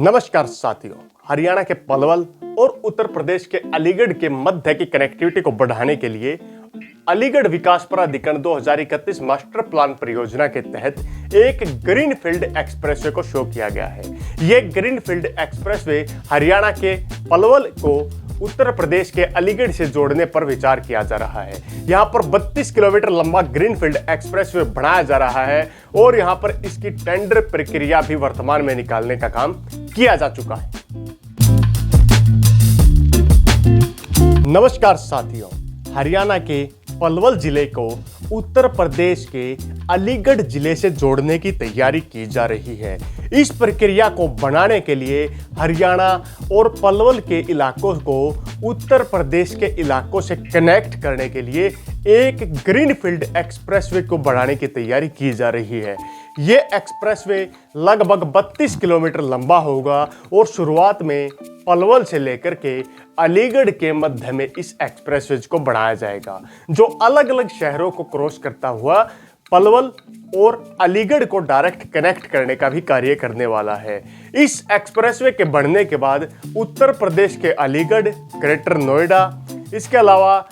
नमस्कार साथियों, हरियाणा के पलवल और उत्तर प्रदेश के अलीगढ़ के मध्य की कनेक्टिविटी को बढ़ाने के लिए अलीगढ़ विकास प्राधिकरण 2031 मास्टर प्लान परियोजना के तहत एक ग्रीनफील्ड एक्सप्रेसवे को शो किया गया है। यह ग्रीनफील्ड एक्सप्रेसवे हरियाणा के पलवल को उत्तर प्रदेश के अलीगढ़ से जोड़ने पर विचार किया जा रहा है। यहां पर 32 किलोमीटर लंबा ग्रीनफील्ड एक्सप्रेसवे बनाया जा रहा है और यहां पर इसकी टेंडर प्रक्रिया भी वर्तमान में निकालने का काम किया जा चुका है। नमस्कार साथियों, हरियाणा के पलवल जिले को उत्तर प्रदेश के अलीगढ़ जिले से जोड़ने की तैयारी की जा रही है। इस प्रक्रिया को बनाने के लिए हरियाणा और पलवल के इलाकों को उत्तर प्रदेश के इलाकों से कनेक्ट करने के लिए एक ग्रीनफील्ड एक्सप्रेसवे को बढ़ाने की तैयारी की जा रही है। ये एक्सप्रेसवे लगभग 32 किलोमीटर लंबा होगा और शुरुआत में पलवल से लेकर के अलीगढ़ के मध्य में इस एक्सप्रेसवे को बढ़ाया जाएगा, जो अलग अलग शहरों को क्रॉस करता हुआ पलवल और अलीगढ़ को डायरेक्ट कनेक्ट करने का भी कार्य करने वाला है। इस एक्सप्रेसवे के बढ़ने के बाद उत्तर प्रदेश के अलीगढ़, ग्रेटर नोएडा, इसके अलावा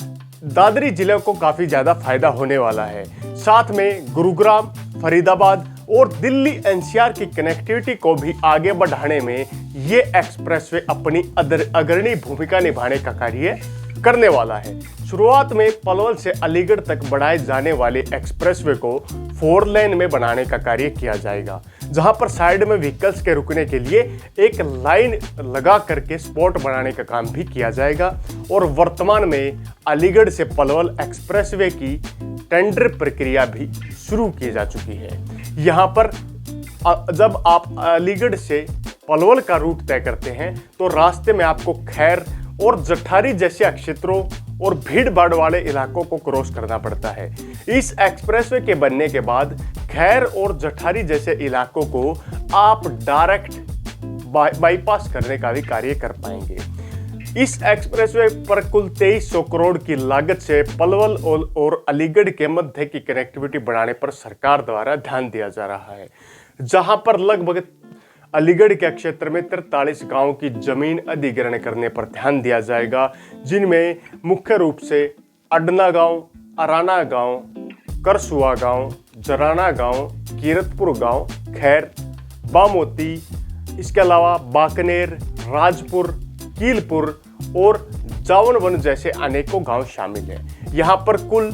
दादरी जिले को काफी ज्यादा फायदा होने वाला है। साथ में गुरुग्राम, फरीदाबाद और दिल्ली एनसीआर की कनेक्टिविटी को भी आगे बढ़ाने में ये एक्सप्रेसवे अपनी अग्रणी भूमिका निभाने का कार्य करने वाला है। शुरुआत में पलवल से अलीगढ़ तक बढ़ाए जाने वाले एक्सप्रेसवे को 4 लेन में बनाने का कार्य किया जाएगा, जहां पर साइड में व्हीकल्स के रुकने के लिए एक लाइन लगा करके स्पॉट बनाने का काम भी किया जाएगा। और वर्तमान में अलीगढ़ से पलवल एक्सप्रेसवे की टेंडर प्रक्रिया भी शुरू की जा चुकी है। यहाँ पर जब आप अलीगढ़ से पलवल का रूट तय करते हैं तो रास्ते में आपको खैर और जठारी जैसे क्षेत्रों और भीड़ भाड़ वाले इलाकों को क्रॉस करना पड़ता है। इस एक्सप्रेसवे के बनने के बाद खैर और जठारी जैसे इलाकों को आप डायरेक्ट बाईपास करने का भी कार्य कर पाएंगे। इस एक्सप्रेसवे पर कुल 2300 करोड़ की लागत से पलवल और अलीगढ़ के मध्य की कनेक्टिविटी बढ़ाने पर सरकार द्वारा ध्यान दिया जा रहा है, जहां पर लगभग अलीगढ़ के क्षेत्र में 43 गांव की जमीन अधिग्रहण करने पर ध्यान दिया जाएगा, जिनमें मुख्य रूप से अडना गांव, अराना गांव, करसुआ गांव, जराना गांव, कीरतपुर गांव, खैर, बामोती, इसके अलावा बाकनेर, राजपुर, कीलपुर और जावनवन जैसे अनेकों गांव शामिल हैं। यहां पर कुल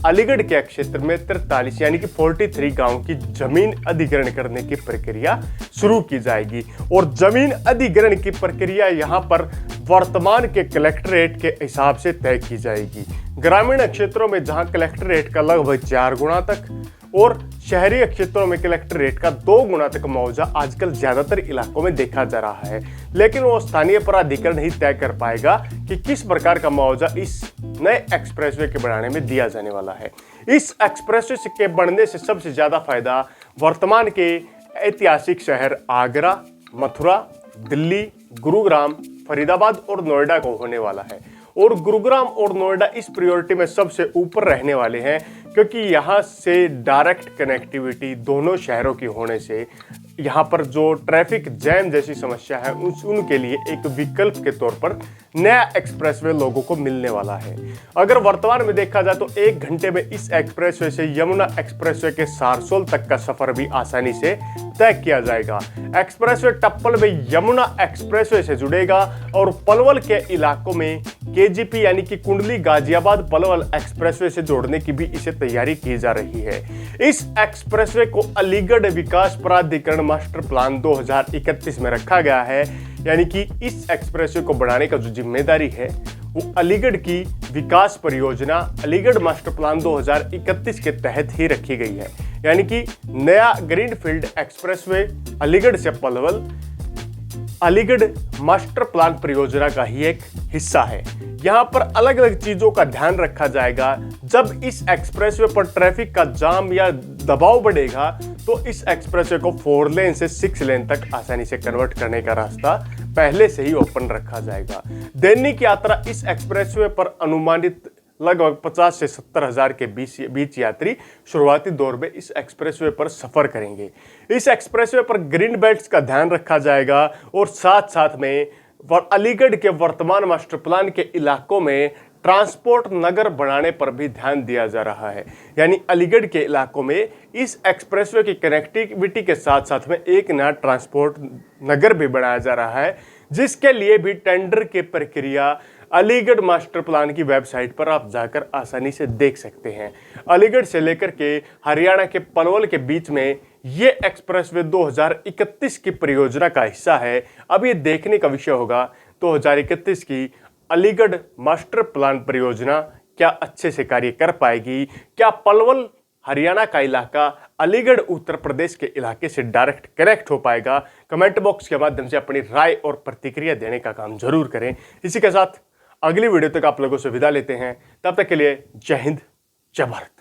अलीगढ़ के क्षेत्र में 43 यानी कि 43 गांव की जमीन अधिग्रहण करने की प्रक्रिया शुरू की जाएगी। और जमीन अधिग्रहण की प्रक्रिया यहां पर वर्तमान के कलेक्टरेट के हिसाब से तय की जाएगी। ग्रामीण क्षेत्रों में जहां कलेक्टरेट का लगभग 4 गुना तक और शहरी क्षेत्रों में कलेक्टरेट का 2 गुना तक मुआवजा आजकल ज्यादातर इलाकों में देखा जा रहा है, लेकिन वो स्थानीय प्राधिकरण ही तय कर पाएगा कि किस प्रकार का मुआवजा इस नए एक्सप्रेसवे के बनाने में दिया जाने वाला है। इस एक्सप्रेसवे के बनने से सबसे ज्यादा फायदा वर्तमान के ऐतिहासिक शहर आगरा, मथुरा, दिल्ली, गुरुग्राम, फरीदाबाद और नोएडा को होने वाला है। और गुरुग्राम और नोएडा इस प्रायोरिटी में सबसे ऊपर रहने वाले हैं, क्योंकि यहाँ से डायरेक्ट कनेक्टिविटी दोनों शहरों की होने से यहाँ पर जो ट्रैफिक जैम जैसी समस्या है उनके लिए एक विकल्प के तौर पर नया एक्सप्रेसवे लोगों को मिलने वाला है। अगर वर्तमान में देखा जाए तो 1 घंटे में इस एक्सप्रेसवे से यमुना एक्सप्रेसवे के सारसोल तक का सफर भी आसानी से तय किया जाएगा। एक्सप्रेसवे टप्पल में यमुना एक्सप्रेसवे से जुड़ेगा और पलवल के इलाकों में केजीपी यानी कि कुंडली गाजियाबाद पलवल एक्सप्रेसवे से जोड़ने की भी इसे तैयारी की जा रही है। इस एक्सप्रेसवे को अलीगढ़ विकास प्राधिकरण मास्टर प्लान 2031 में रखा गया है, यानी कि इस एक्सप्रेसवे को बढ़ाने का जो जिम्मेदारी है वो अलीगढ़ की विकास परियोजना अलीगढ़ मास्टर प्लान 2031 के तहत ही रखी गई है। यानी कि नया ग्रीनफील्ड एक्सप्रेसवे अलीगढ़ से पलवल अलीगढ़ मास्टर प्लान परियोजना का ही एक हिस्सा है। यहाँ पर अलग अलग चीजों का ध्यान रखा जाएगा। जब इस एक्सप्रेसवे पर ट्रैफिक का जाम या दबाव बढ़ेगा तो इस एक्सप्रेसवे को 4 लेन से 6 लेन तक आसानी से कन्वर्ट करने का रास्ता पहले से ही ओपन रखा जाएगा। दैनिक यात्रा इस एक्सप्रेसवे पर अनुमानित लगभग 50 से 70 हज़ार के बीच यात्री शुरुआती दौर में इस एक्सप्रेसवे पर सफ़र करेंगे। इस एक्सप्रेसवे पर ग्रीन बेल्ट्स का ध्यान रखा जाएगा और साथ साथ में अलीगढ़ के वर्तमान मास्टर प्लान के इलाकों में ट्रांसपोर्ट नगर बनाने पर भी ध्यान दिया जा रहा है। यानी अलीगढ़ के इलाकों में इस एक्सप्रेसवे की कनेक्टिविटी के साथ साथ में एक नया ट्रांसपोर्ट नगर भी बनाया जा रहा है, जिसके लिए भी टेंडर की प्रक्रिया अलीगढ़ मास्टर प्लान की वेबसाइट पर आप जाकर आसानी से देख सकते हैं। अलीगढ़ से लेकर के हरियाणा के पलवल के बीच में ये एक्सप्रेसवे 2031 की परियोजना का हिस्सा है। अब ये देखने का विषय होगा 2031 की अलीगढ़ मास्टर प्लान परियोजना क्या अच्छे से कार्य कर पाएगी, क्या पलवल हरियाणा का इलाका अलीगढ़ उत्तर प्रदेश के इलाके से डायरेक्ट कनेक्ट हो पाएगा। कमेंट बॉक्स के माध्यम से अपनी राय और प्रतिक्रिया देने का काम जरूर करें। इसी के साथ अगली वीडियो तक आप लोगों से विदा लेते हैं। तब तक के लिए जय हिंद, जय भारत।